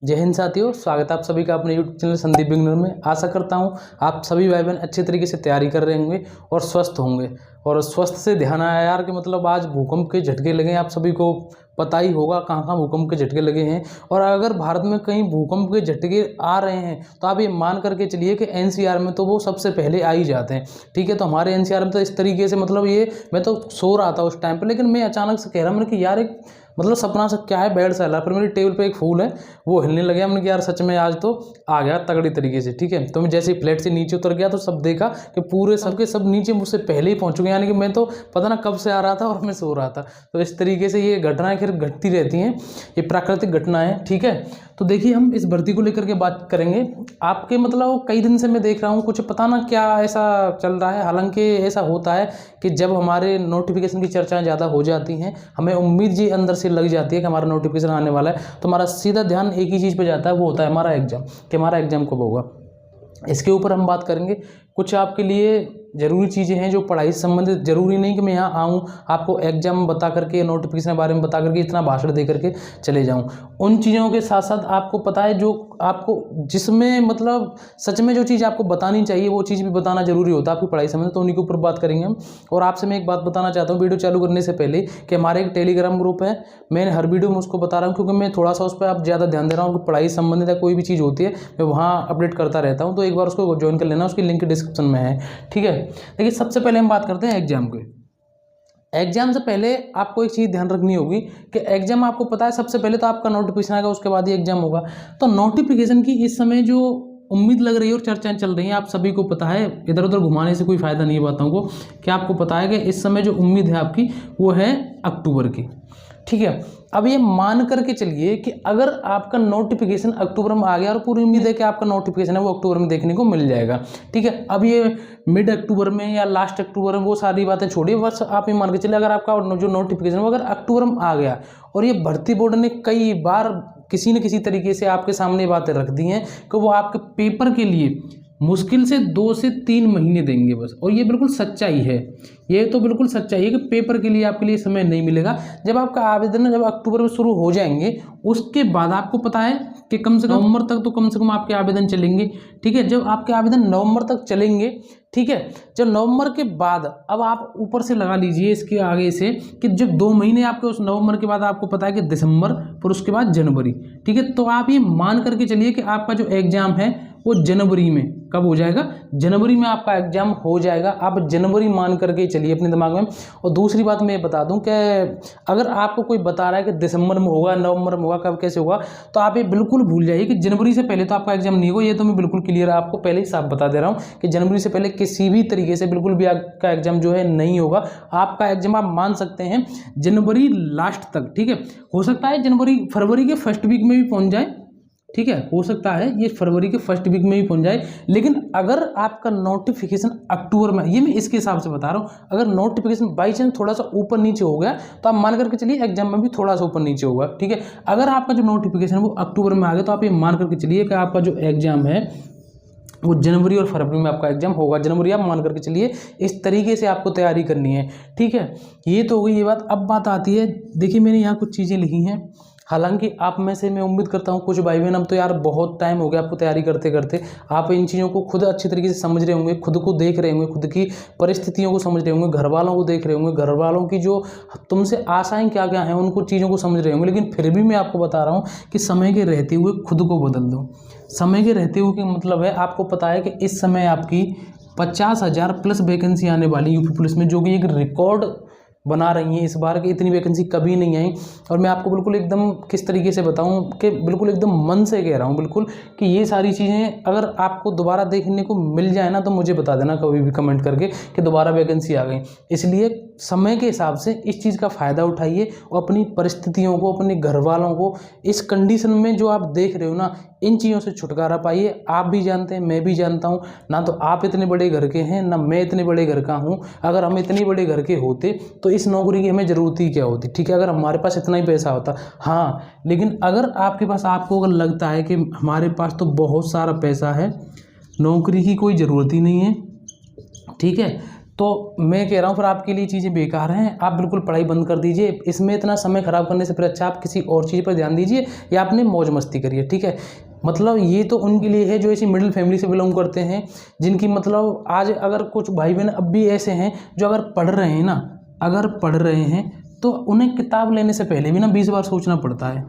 जय हिंद साथियों, स्वागत है आप सभी का अपने यूट्यूब चैनल संदीप बिगनर में। आशा करता हूं आप सभी भाई बहन अच्छे तरीके से तैयारी कर रहे होंगे और स्वस्थ होंगे। और स्वस्थ से ध्यान आया यार कि मतलब आज भूकंप के झटके लगे हैं। आप सभी को पता ही होगा कहाँ कहाँ भूकंप के झटके लगे हैं। और अगर भारत में कहीं भूकंप के झटके आ रहे हैं तो आप ये मान करके चलिए कि एनसीआर में तो वो सबसे पहले आ ही जाते हैं। ठीक है, तो हमारे एनसीआर में तो इस तरीके से मतलब ये मैं तो सो रहा था उस टाइम पर, लेकिन मैं अचानक से कह रहा मैंने कि यार एक मतलब सपना सा क्या है, बेड सा हिला, पर मेरी टेबल पे एक फूल है वो हिलने लगे। हमने कहा यार सच में आज तो आ गया तगड़ी तरीके से। ठीक है, तो मैं जैसे ही फ्लैट से नीचे उतर गया तो सब देखा कि पूरे सबके सब नीचे मुझसे पहले ही पहुंच चुके हैं, यानी कि मैं तो पता ना कब से आ रहा था और मैं सो रहा था। तो इस तरीके से ये घटनाएं खैर घटती रहती हैं, ये प्राकृतिक घटनाएं। ठीक है, तो देखिए हम इस भर्ती को लेकर के बात करेंगे। आपके मतलब कई दिन से मैं देख रहा हूँ कुछ पता ना क्या ऐसा चल रहा है। हालांकि ऐसा होता है कि जब हमारे नोटिफिकेशन की चर्चाएं ज़्यादा हो जाती हैं, हमें उम्मीद जी अंदर से लग जाती है कि हमारा नोटिफिकेशन आने वाला है, तो हमारा सीधा ध्यान एक ही चीज़ पे जाता है, वो होता है हमारा एग्जाम, कि हमारा एग्जाम कब होगा। इसके ऊपर हम बात करेंगे। कुछ आपके लिए ज़रूरी चीज़ें हैं जो पढ़ाई से संबंधित। ज़रूरी नहीं कि मैं यहाँ आऊँ आपको एग्जाम बता करके, नोटिफिकेशन के बारे में बता करके, इतना भाषण दे करके चले जाऊँ। उन चीज़ों के साथ साथ आपको पता है जो आपको जिसमें मतलब सच में जो चीज़ आपको बतानी चाहिए वो चीज़ भी बताना जरूरी होता है आपकी पढ़ाई संबंधित, तो उन्हीं के ऊपर बात करेंगे हम। और आपसे मैं एक बात बताना चाहता हूँ वीडियो चालू करने से पहले कि हमारे एक टेलीग्राम ग्रुप है। मैं हर वीडियो में उसको बता रहा हूँ क्योंकि मैं थोड़ा सा उस पर आप ज़्यादा ध्यान दे रहा हूँ कि पढ़ाई संबंधित या कोई भी चीज़ होती है मैं वहाँ अपडेट करता रहता हूँ। तो एक बार उसको ज्वाइन कर लेना, उसकी लिंक डिस्क्रिप्शन में है। ठीक है, देखिए सबसे पहले हम बात करते हैं एग्जाम की। एग्जाम से पहले आपको एक चीज़ ध्यान रखनी होगी कि एग्जाम आपको पता है सबसे पहले तो आपका नोटिफिकेशन आएगा, उसके बाद ही एग्जाम होगा। तो नोटिफिकेशन की इस समय जो उम्मीद लग रही है और चर्चाएं चल रही हैं, आप सभी को पता है, इधर उधर घुमाने से कोई फायदा नहीं है बातों को, कि आपको पता है कि इस समय जो उम्मीद है आपकी वो है अक्टूबर की। ठीक है, अब ये मान करके चलिए कि अगर आपका नोटिफिकेशन अक्टूबर में आ गया और पूरी उम्मीद है कि आपका नोटिफिकेशन है वो अक्टूबर में देखने को मिल जाएगा। ठीक है, अब ये मिड अक्टूबर में या लास्ट अक्टूबर में वो सारी बातें छोड़िए, बस आप ये मान के चलिए अगर आपका जो नोटिफिकेशन वो अगर अक्टूबर में आ गया। और ये भर्ती बोर्ड ने कई बार किसी न किसी तरीके से आपके सामने बातें रख दी हैं कि वो आपके पेपर के लिए मुश्किल से 2 से 3 महीने देंगे बस। और ये बिल्कुल सच्चाई है, ये तो बिल्कुल सच्चाई है कि पेपर के लिए आपके लिए समय नहीं मिलेगा। जब आपका आवेदन जब अक्टूबर में शुरू हो जाएंगे उसके बाद आपको पता है कि कम से कम नवंबर तक तो कम से कम आपके आवेदन चलेंगे। ठीक है, जब आपके आवेदन नवंबर तक चलेंगे, ठीक है, जब नवंबर के बाद अब आप ऊपर से लगा लीजिए इसके आगे से कि जब 2 महीने आपके उस नवंबर के बाद आपको पता है कि दिसंबर, फिर उसके बाद जनवरी। ठीक है, तो आप ये मान करके चलिए कि आपका जो एग्जाम है वो जनवरी में कब हो जाएगा, जनवरी में आपका एग्जाम हो जाएगा। आप जनवरी मान करके चलिए अपने दिमाग में। और दूसरी बात मैं ये बता दूं कि अगर आपको कोई बता रहा है कि दिसंबर में होगा, नवंबर में होगा, कब कैसे होगा, तो आप ये बिल्कुल भूल जाइए कि जनवरी से पहले तो आपका एग्जाम नहीं होगा। ये तो मैं बिल्कुल क्लियर आपको पहले ही साफ बता दे रहा हूँ कि जनवरी से पहले किसी भी तरीके से बिल्कुल भी आपका एग्जाम जो है नहीं होगा। आपका एग्जाम आप मान सकते हैं जनवरी लास्ट तक। ठीक है, हो सकता है जनवरी फरवरी के फर्स्ट वीक में भी पहुँच जाए। ठीक है, हो सकता है ये फरवरी के फर्स्ट वीक में भी पहुंच जाए। लेकिन अगर आपका नोटिफिकेशन अक्टूबर में, ये मैं इसके हिसाब से बता रहा हूँ, अगर नोटिफिकेशन बाई चांस थोड़ा सा ऊपर नीचे हो गया तो आप मान करके चलिए एग्जाम में भी थोड़ा सा ऊपर नीचे होगा। ठीक है, अगर आपका जो नोटिफिकेशन है वो अक्टूबर में आ गया तो आप ये मान करके चलिए कि आपका जो एग्जाम है वो जनवरी और फरवरी में आपका एग्जाम होगा। जनवरी आप मान करके चलिए, इस तरीके से आपको तैयारी करनी है। ठीक है, ये तो हो गई ये बात। अब बात आती है, देखिए मैंने यहाँ कुछ चीज़ें लिखी हैं। हालांकि आप में से मैं उम्मीद करता हूँ कुछ भाई बहन अब तो यार बहुत टाइम हो गया आपको तैयारी करते करते, आप इन चीज़ों को खुद अच्छी तरीके से समझ रहे होंगे, खुद को देख रहे होंगे, खुद की परिस्थितियों को समझ रहे होंगे, घर वालों को देख रहे होंगे, घर वालों की जो तुमसे आशाएं क्या क्या हैं उनको चीज़ों को समझ रहे होंगे। लेकिन फिर भी मैं आपको बता रहा हूँ कि समय के रहते हुए खुद को बदल दो। समय के रहते हुए का मतलब है, आपको पता है कि इस समय आपकी 50,000 प्लस वैकेंसी आने वाली यूपी पुलिस में, जो कि एक रिकॉर्ड बना रही हैं इस बार की। इतनी वैकेंसी कभी नहीं आई। और मैं आपको बिल्कुल एकदम किस तरीके से बताऊं कि बिल्कुल एकदम मन से कह रहा हूं बिल्कुल कि ये सारी चीज़ें अगर आपको दोबारा देखने को मिल जाए ना तो मुझे बता देना कभी भी कमेंट करके कि दोबारा वैकेंसी आ गई। इसलिए समय के हिसाब से इस चीज़ का फ़ायदा उठाइए और अपनी परिस्थितियों को, अपने घर वालों को इस कंडीशन में जो आप देख रहे हो ना, इन चीज़ों से छुटकारा पाइए। आप भी जानते हैं, मैं भी जानता हूँ ना, तो आप इतने बड़े घर के हैं ना मैं इतने बड़े घर का हूँ। अगर हम इतने बड़े घर के होते तो इस नौकरी की हमें ज़रूरत ही क्या होती। ठीक है, अगर हमारे पास इतना ही पैसा होता। हाँ, लेकिन अगर आपके पास, आपको अगर लगता है कि हमारे पास तो बहुत सारा पैसा है, नौकरी की कोई ज़रूरत ही नहीं है, ठीक है, तो मैं कह रहा हूँ फिर आपके लिए चीज़ें बेकार हैं, आप बिल्कुल पढ़ाई बंद कर दीजिए। इसमें इतना समय ख़राब करने से फिर अच्छा आप किसी और चीज़ पर ध्यान दीजिए या अपने मौज मस्ती करिए, ठीक है। मतलब ये तो उनके लिए है जो ऐसी मिडिल फैमिली से बिलोंग करते हैं, जिनकी मतलब आज अगर कुछ भाई बहन अब भी ऐसे हैं जो अगर पढ़ रहे हैं ना, अगर पढ़ रहे हैं तो उन्हें किताब लेने से पहले भी ना 20 बार सोचना पड़ता है।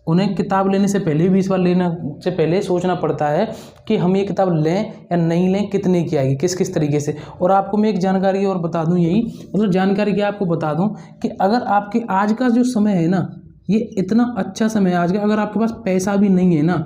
उन्हें किताब लेने से पहले 20 बार लेने से पहले सोचना पड़ता है कि हम ये किताब लें या नहीं लें, कितने की आएगी, किस किस तरीके से। और आपको मैं एक जानकारी और बता दूं, यही मतलब जानकारी क्या आपको बता दूं कि अगर आपके आज का जो समय है ना, ये इतना अच्छा समय है आज का, अगर आपके पास पैसा भी नहीं है ना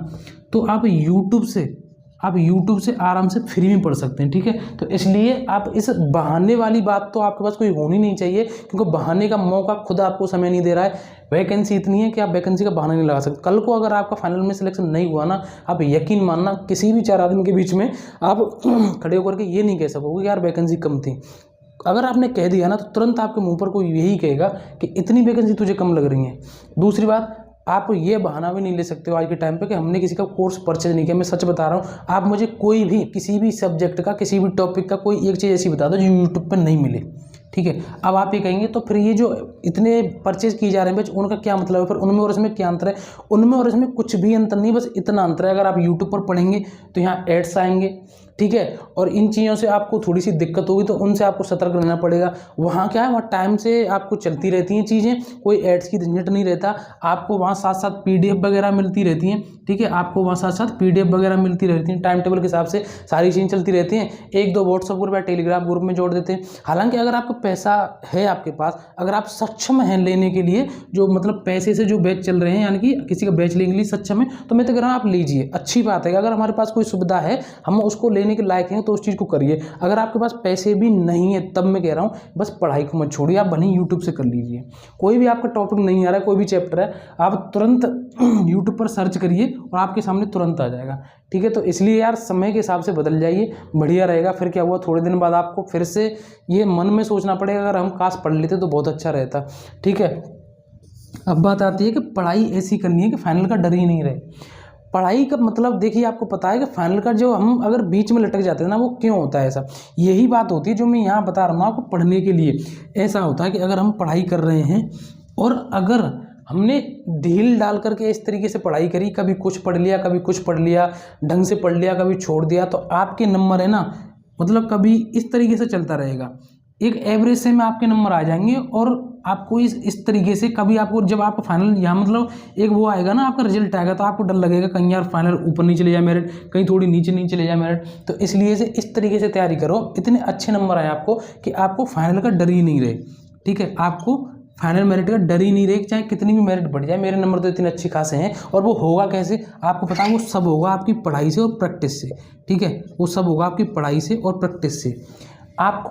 तो आप यूट्यूब से आराम से फ्री में पढ़ सकते हैं, ठीक है। तो इसलिए आप इस बहाने वाली बात तो आपके पास कोई होनी नहीं चाहिए, क्योंकि बहाने का मौका खुद आपको समय नहीं दे रहा है। वैकेंसी इतनी है कि आप वैकेंसी का बहाना नहीं लगा सकते। कल को अगर आपका फाइनल में सिलेक्शन नहीं हुआ ना, आप यकीन मानना किसी भी 4 आदमी के बीच में आप खड़े होकर के ये नहीं कह सकोगे यार वैकेंसी कम थी। अगर आपने कह दिया ना तो तुरंत आपके मुंह पर कोई यही कहेगा कि इतनी वैकेंसी तुझे कम लग रही है। दूसरी बात, आप ये बहाना भी नहीं ले सकते हो आज के टाइम पे कि हमने किसी का कोर्स परचेज नहीं किया। मैं सच बता रहा हूँ, आप मुझे कोई भी किसी भी सब्जेक्ट का, किसी भी टॉपिक का कोई एक चीज़ ऐसी बता दो जो यूट्यूब पर नहीं मिले, ठीक है। अब आप ये कहेंगे तो फिर ये जो इतने परचेज किए जा रहे हैं उनका क्या मतलब है, फिर उनमें और इसमें क्या अंतर है। उनमें और इसमें कुछ भी अंतर नहीं, बस इतना अंतर है, अगर आप यूट्यूब पर पढ़ेंगे तो यहाँ एड्स आएंगे, ठीक है। और इन चीज़ों से आपको थोड़ी सी दिक्कत होगी तो उनसे आपको सतर्क रहना पड़ेगा। वहाँ क्या है, वहाँ टाइम से आपको चलती रहती हैं चीज़ें, कोई एड्स की झंझट नहीं रहता। आपको वहाँ साथ साथ PDF वगैरह मिलती रहती हैं, ठीक है। आपको वहाँ साथ साथ PDF वगैरह मिलती रहती हैं, टाइम टेबल के हिसाब से सारी चीज़ें चलती रहती हैं। 1-2 व्हाट्सअप ग्रुप या टेलीग्राम ग्रुप में जोड़ देते हैं। हालांकि अगर आपको पैसा है आपके पास, अगर आप सक्षम हैं लेने के लिए, जो मतलब पैसे से जो बैच चल रहे हैं, यानी कि किसी का बैच लेने के लिए सक्षम है, तो मैं तो कह रहा हूँ आप लीजिए। अच्छी बात है कि अगर हमारे पास कोई सुविधा है, हम उसको लेने के लायक हैं तो उस चीज़ को करिए। अगर आपके पास पैसे भी नहीं है तब मैं कह रहा हूँ बस पढ़ाई को मत छोड़िए, आप भले यूट्यूब से कर लीजिए। कोई भी आपका टॉपिक नहीं आ रहा है, कोई भी चैप्टर है, आप तुरंत यूट्यूब पर सर्च करिए और आपके सामने तुरंत आ जाएगा, ठीक है। तो इसलिए यार समय के हिसाब से बदल जाइए, बढ़िया रहेगा। फिर क्या हुआ, थोड़े दिन बाद आपको फिर से ये मन में सोचना पड़ेगा अगर हम काश पढ़ लेते तो बहुत अच्छा रहता, ठीक है। अब बात आती है कि पढ़ाई ऐसी करनी है कि फाइनल का डर ही नहीं रहे। पढ़ाई का मतलब देखिए, आपको पता है कि फाइनल का जो हम अगर बीच में लटक जाते हैं ना, वो क्यों होता है ऐसा, यही बात होती है जो मैं यहाँ बता रहा हूँ आपको। पढ़ने के लिए ऐसा होता है कि अगर हम पढ़ाई कर रहे हैं और अगर हमने ढील डाल करके इस तरीके से पढ़ाई करी, कभी कुछ पढ़ लिया, कभी कुछ पढ़ लिया, ढंग से पढ़ लिया, कभी छोड़ दिया, तो आपके नंबर है ना, मतलब कभी इस तरीके से चलता रहेगा। एक एवरेज से में आपके नंबर आ जाएंगे और आपको इस तरीके से कभी आपको जब आपका फाइनल यहाँ मतलब एक वो आएगा ना, आपका रिजल्ट आएगा, तो आपको डर लगेगा कहीं यार फाइनल ऊपर नहीं चले जाए मेरिट, कहीं थोड़ी नीचे नहीं चले जाए मेरिट। तो इसलिए से इस तरीके से तैयारी करो, इतने अच्छे नंबर आए आपको कि आपको फाइनल का डर ही नहीं रहे, ठीक है। आपको फाइनल मेरिट का डर ही नहीं रहे, चाहे कितनी भी मेरिट बढ़ जाए। मेरे नंबर तो इतने अच्छे खासे हैं, और वो होगा कैसे आपको पता है, वो सब होगा आपकी पढ़ाई से और प्रैक्टिस से, ठीक है। वो सब होगा आपकी पढ़ाई से और प्रैक्टिस से।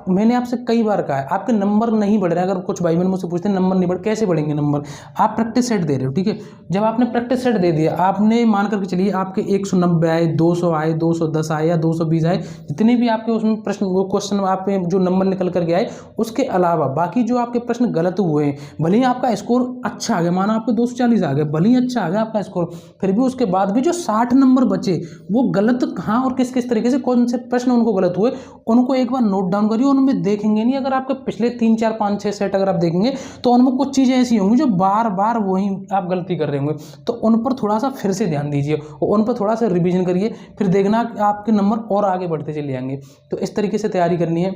मैंने आपसे कई बार कहा है, आपके नंबर नहीं बढ़ रहे हैं। अगर कुछ भाई बहन मुझसे पूछते हैं नंबर नहीं बढ़, कैसे बढ़ेंगे नंबर, आप प्रैक्टिस सेट दे रहे हो, ठीक है। जब आपने प्रैक्टिस सेट दे दिया, आपने मान करके चलिए आपके 190 आए, 200 आए, 210 आए या 220 आए, जितने भी आपके उसमें प्रश्न, वो क्वेश्चन आपके जो नंबर निकल करके आए, उसके अलावा बाकी जो आपके प्रश्न गलत हुए हैं, भले ही आपका स्कोर अच्छा आ गया, माना आपके 240 आ गए, भले ही अच्छा आ गया आपका स्कोर, फिर भी उसके बाद भी जो 60 नंबर बचे, वो गलत कहाँ और किस किस तरीके से, कौन से प्रश्न उनको गलत हुए, उनको एक बार नोट डाउन करिए। उनमें देखेंगे नहीं, अगर आपके पिछले 3, 4, 5, 6 सेट अगर आप देखेंगे तो उनमें कुछ चीज़ें ऐसी होंगी जो बार बार वही आप गलती कर रहे होंगे, तो उन पर थोड़ा सा फिर से ध्यान दीजिए और उन पर थोड़ा सा रिवीजन करिए, फिर देखना कि आपके नंबर और आगे बढ़ते चले जाएंगे। तो इस तरीके से तैयारी करनी है।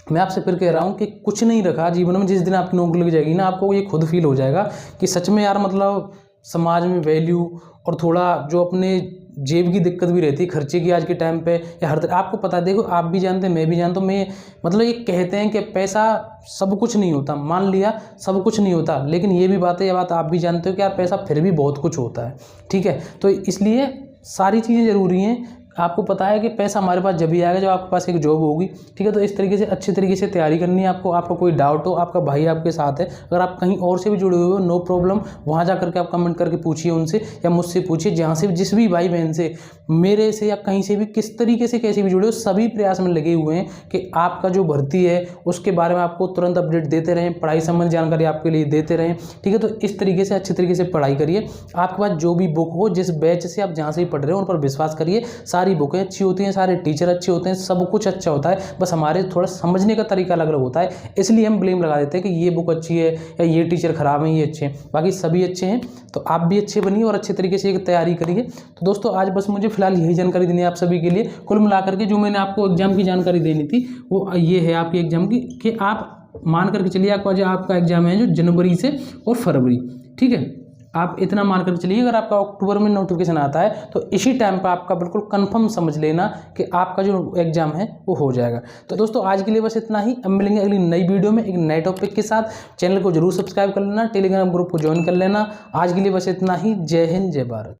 मैं आपसे फिर कह रहा हूँ कि कुछ नहीं रखा जीवन में, जिस दिन आपकी नौकरी लग जाएगी ना, आपको ये खुद फील हो जाएगा कि सच में यार मतलब समाज में वैल्यू, और थोड़ा जो अपने जेब की दिक्कत भी रहती है खर्चे की आज के टाइम पे, या हर आपको पता है, देखो आप भी जानते हैं, मैं भी जानता हूँ। मैं मतलब ये कहते हैं कि पैसा सब कुछ नहीं होता, मान लिया सब कुछ नहीं होता, लेकिन ये भी बात है, ये बात आप भी जानते हो कि यार पैसा फिर भी बहुत कुछ होता है, ठीक है। तो इसलिए सारी चीज़ें ज़रूरी हैं। आपको पता है कि पैसा हमारे पास जब भी आएगा जब आपके पास एक जॉब होगी, ठीक है। तो इस तरीके से अच्छे तरीके से तैयारी करनी है आपको। आपको कोई डाउट हो, आपका भाई आपके साथ है, अगर आप कहीं और से भी जुड़े हुए हो, नो प्रॉब्लम, वहाँ जा करके आप कमेंट करके पूछिए उनसे, या मुझसे पूछिए, जहाँ से जिस भी भाई बहन से, मेरे से या कहीं से भी, किस तरीके से कैसे भी जुड़े हो, सभी प्रयास में लगे हुए हैं कि आपका जो भर्ती है उसके बारे में आपको तुरंत अपडेट देते रहें, पढ़ाई संबंधी जानकारी आपके लिए देते रहें, ठीक है। तो इस तरीके से अच्छे तरीके से पढ़ाई करिए। आपके पास जो भी बुक हो, जिस बैच से आप जहाँ से भी पढ़ रहे हो, उन पर विश्वास करिए, सारी सारी बुकें अच्छी होती हैं, सारे टीचर अच्छे होते हैं, सब कुछ अच्छा होता है, बस हमारे थोड़ा समझने का तरीका अलग अलग होता है, इसलिए हम ब्लेम लगा देते हैं कि ये बुक अच्छी है या ये टीचर ख़राब है, ये अच्छे हैं। बाकी सभी अच्छे हैं, तो आप भी अच्छे बनिए और अच्छे तरीके से एक तैयारी करिए। तो दोस्तों आज बस मुझे फिलहाल यही जानकारी देनी है आप सभी के लिए। कुल मिलाकर के जो मैंने आपको एग्जाम की जानकारी देनी थी वो ये है आपकी एग्जाम की, कि आप मान करके चलिए आपका एग्जाम है जो जनवरी से और फरवरी, ठीक है, आप इतना मान कर चलिए। अगर आपका अक्टूबर में नोटिफिकेशन आता है तो इसी टाइम पर आपका बिल्कुल कंफर्म समझ लेना कि आपका जो एग्जाम है वो हो जाएगा। तो दोस्तों आज के लिए बस इतना ही। अब मिलेंगे अगली नई वीडियो में एक नए टॉपिक के साथ। चैनल को जरूर सब्सक्राइब कर लेना, टेलीग्राम ग्रुप को ज्वाइन कर लेना। आज के लिए बस इतना ही। जय हिंद, जय भारत।